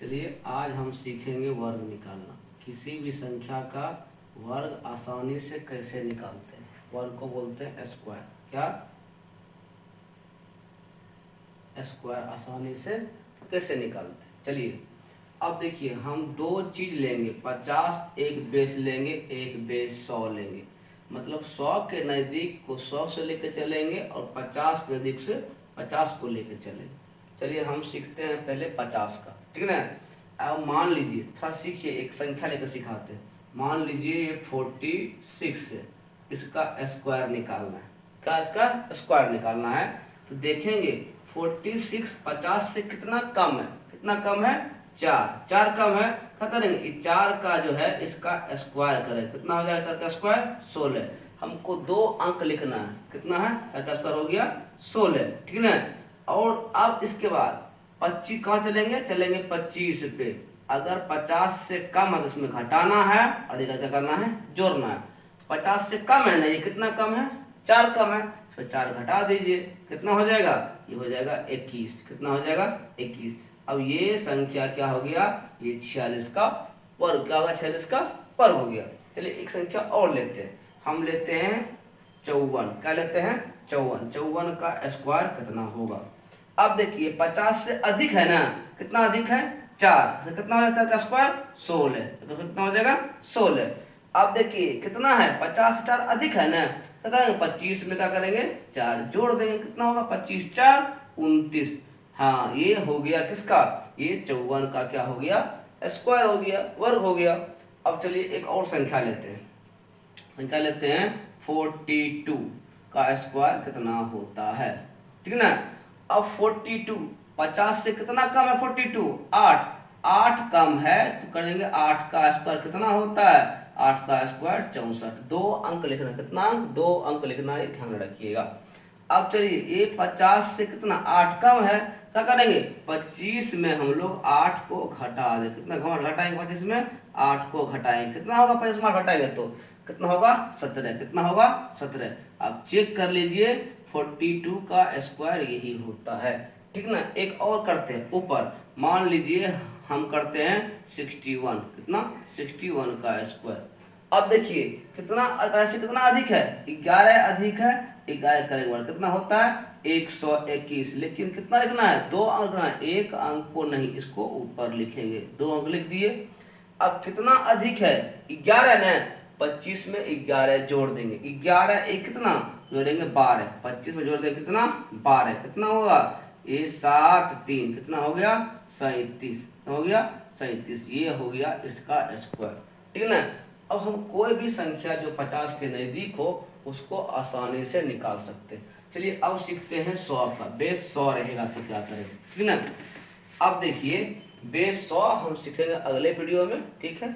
चलिए आज हम सीखेंगे वर्ग निकालना। किसी भी संख्या का वर्ग आसानी से कैसे निकालते हैं। वर्ग को बोलते हैं स्क्वायर। क्या स्क्वायर आसानी से कैसे निकालते हैं। चलिए अब देखिए, हम दो चीज लेंगे, 50 एक बेस लेंगे, एक बेस 100 लेंगे। मतलब 100 के नज़दीक को 100 से लेकर चलेंगे और 50 के नज़दीक से 50 को लेकर चलेंगे। चलिए हम सीखते हैं पहले 50 का, ठीक है ना। अब मान लीजिए, थोड़ा सीखिए, एक संख्या लेकर सिखाते हैं। मान लीजिए ये 46 है, इसका स्क्वायर निकालना है। क्या इसका स्क्वायर निकालना है? तो देखेंगे 46 50 से कितना कम है, कितना कम है? 4 कम है। क्या करेंगे, 4 का जो है इसका स्क्वायर करें, कितना हो जाएगा? 4 का स्क्वायर 16। हमको 2 अंक लिखना है, कितना है? 4 का स्क्वायर हो गया 16, ठीक है ना। और अब इसके बाद 25 कहाँ चलेंगे? चलेंगे 25 पे। अगर 50 से कम है तो इसमें घटाना है और इधर क्या करना है? जोड़ना है। 50 से कम है ना, ये कितना कम है? 4 कम है, तो 4 घटा दीजिए, कितना हो जाएगा? ये हो जाएगा 21। कितना हो जाएगा? 21। अब ये संख्या क्या हो गया? ये 46 का वर्ग। क्या होगा? 46 का वर्ग हो गया। चलिए एक संख्या और लेते हैं, हम लेते हैं 54। क्या लेते हैं? 54। 54 का स्क्वायर कितना होगा? अब देखिए 50 से अधिक है ना, कितना अधिक है? 4, तो कितना हो जाता है का स्क्वायर? 16, तो कितना हो जाएगा? 16। अब देखिए कितना है? 50 से 4 अधिक है ना, तो करेंगे 25 में क्या करेंगे? 4 जोड़ देंगे, कितना होगा? 25 4 29। हाँ, ये हो गया किसका? ये 54 का क्या हो गया? स्क्वायर हो गया, वर्ग हो गया। अब चलिए एक और संख्या लेते हैं, संख्या लेते हैं 42 का स्क्वायर कितना होता है, ठीक है ना। अब 42 50 से कितना कम है? 42 8 कम है, तो करेंगे 8 का स्क्वायर कितना होता है? 8 का स्क्वायर 64। 2 अंक लिखना, कितना अंक? 2 अंक लिखना, ये ध्यान रखिएगा। अब चलिए ये 50 से कितना 8 कम है, क्या करेंगे? 25 में हम लोग 8 को घटा दें, कितना घटाएंगे? 25 में 8 को घटाएंगे, कितना होगा? 25 में घटाएंगे तो कितना होगा? 17। कितना होगा? 17। अब चेक कर लीजिए, 42 का स्क्वायर यही होता है, ठीक ना। एक और करते हैं ऊपर, मान लीजिए हम करते हैं 61। कितना? 61 का स्क्वायर। अब देखिए कितना ऐसे कितना अधिक है? 11 अधिक है, 11 करेंगे कितना होता है? 121। लेकिन कितना लिखना है? 2 अंक लिखना है, एक अंक को नहीं, इसको ऊपर लिखेंगे। 2 अंक लिख दिए। अब कितना अधिक है? 11 ना, 25 में 11 जोड़ देंगे, 11 एक कितना जोड़ेंगे? 12। 25 में जोड़ देंगे कितना? 12। कितना होगा? ये 7 3 कितना हो गया? 37 हो गया 37। ये हो गया इसका स्क्वायर, ठीक है ना। अब हम कोई भी संख्या जो 50 के नजदीक हो उसको आसानी से निकाल सकते हैं। चलिए अब सीखते हैं 100 का। बेस 100 रहेगा तो क्या करेंगे, ठीक है ना। अब देखिए बेस 100 हम सीखेंगे अगले वीडियो में, ठीक है।